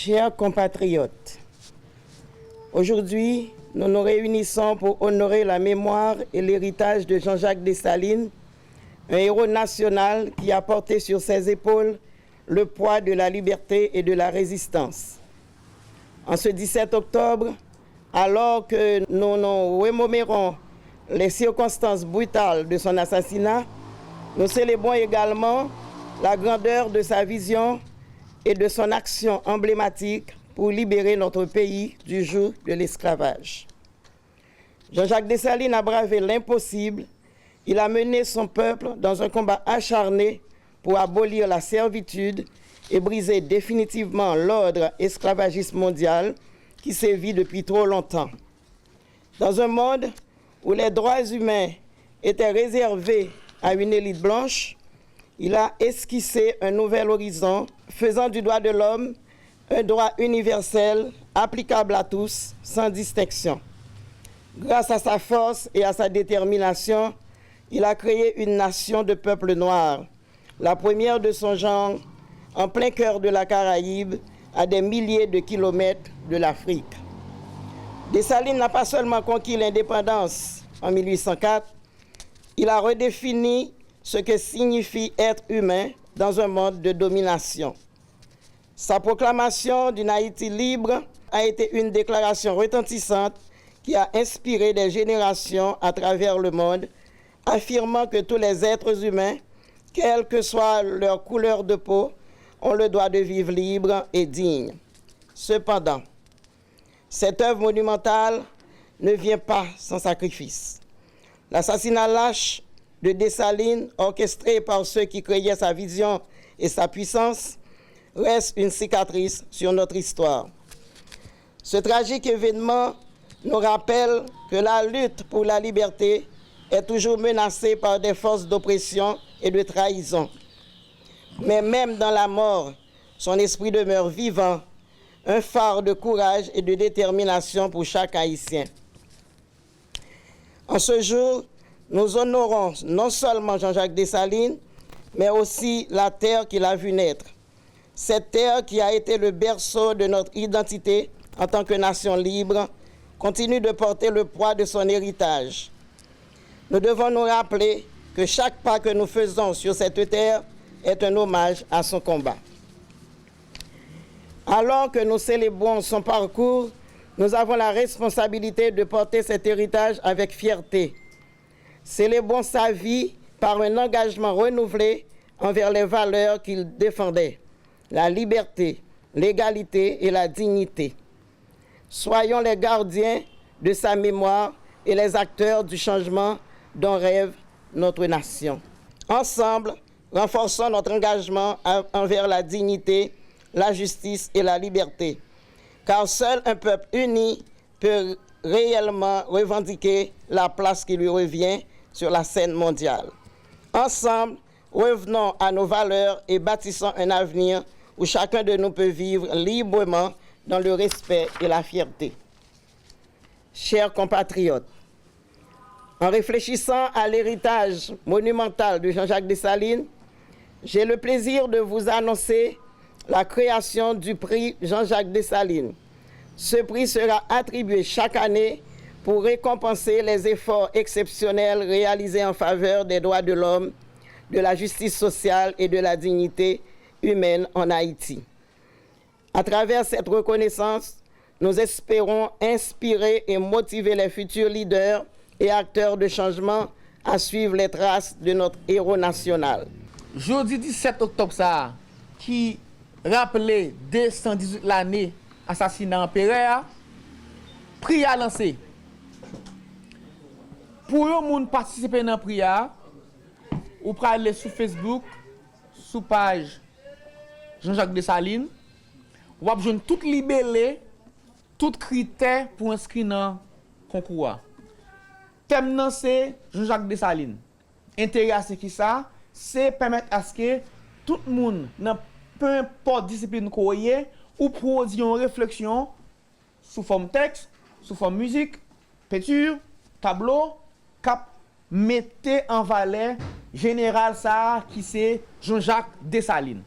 Chers compatriotes, aujourd'hui, nous nous réunissons pour honorer la mémoire et l'héritage de Jean-Jacques Dessalines, un héros national qui a porté sur ses épaules le poids de la liberté et de la résistance. En ce 17 octobre, alors que nous nous remémorons les circonstances brutales de son assassinat, nous célébrons également la grandeur de sa vision et de son action emblématique pour libérer notre pays du joug de l'esclavage. Jean-Jacques Dessalines a bravé l'impossible. Il a mené son peuple dans un combat acharné pour abolir la servitude et briser définitivement l'ordre esclavagiste mondial qui sévit depuis trop longtemps. Dans un monde où les droits humains étaient réservés à une élite blanche, il a esquissé un nouvel horizon, faisant du droit de l'homme un droit universel, applicable à tous, sans distinction. Grâce à sa force et à sa détermination, il a créé une nation de peuples noirs, la première de son genre, en plein cœur de la Caraïbe, à des milliers de kilomètres de l'Afrique. Dessalines n'a pas seulement conquis l'indépendance en 1804, il a redéfini ce que signifie être humain dans un monde de domination. Sa proclamation d'une Haïti libre a été une déclaration retentissante qui a inspiré des générations à travers le monde, affirmant que tous les êtres humains, quelle que soit leur couleur de peau, ont le droit de vivre libre et digne. Cependant, cette œuvre monumentale ne vient pas sans sacrifice. L'assassinat lâche de Dessalines, orchestré par ceux qui croyaient sa vision et sa puissance, reste une cicatrice sur notre histoire. Ce tragique événement nous rappelle que la lutte pour la liberté est toujours menacée par des forces d'oppression et de trahison. Mais même dans la mort, son esprit demeure vivant, un phare de courage et de détermination pour chaque Haïtien. En ce jour, nous honorons non seulement Jean-Jacques Dessalines, mais aussi la terre qu'il a vue naître. Cette terre qui a été le berceau de notre identité en tant que nation libre continue de porter le poids de son héritage. Nous devons nous rappeler que chaque pas que nous faisons sur cette terre est un hommage à son combat. Alors que nous célébrons son parcours, nous avons la responsabilité de porter cet héritage avec fierté. Célébrons sa vie par un engagement renouvelé envers les valeurs qu'il défendait, la liberté, l'égalité et la dignité. Soyons les gardiens de sa mémoire et les acteurs du changement dont rêve notre nation. Ensemble, renforçons notre engagement envers la dignité, la justice et la liberté, car seul un peuple uni peut réellement revendiquer la place qui lui revient sur la scène mondiale. Ensemble, revenons à nos valeurs et bâtissons un avenir où chacun de nous peut vivre librement dans le respect et la fierté. Chers compatriotes, en réfléchissant à l'héritage monumental de Jean-Jacques Dessalines, j'ai le plaisir de vous annoncer la création du prix Jean-Jacques Dessalines. Ce prix sera attribué chaque année pour récompenser les efforts exceptionnels réalisés en faveur des droits de l'homme, de la justice sociale et de la dignité humaine en Haïti. À travers cette reconnaissance, nous espérons inspirer et motiver les futurs leaders et acteurs de changement à suivre les traces de notre héros national. Jeudi 17 octobre, ça, qui rappelait 218 l'année assassinat en Pérea, prix à lancer. Pour les gens participer dans le prix, vous pouvez aller sur Facebook, sur page Jean-Jacques Dessalines, vous avez besoin de tout libellé, tout critère pour inscrire dans le concours. Thème non c'est Jean-Jacques Dessalines. Intérêt c'est qui ça? C'est permettre à ce que tout le monde, dans peu importe discipline qu'on y ou produire une réflexion sous forme texte, sous forme musique, peinture, tableau, cap mettez en valeur général ça qui c'est Jean-Jacques Dessalines.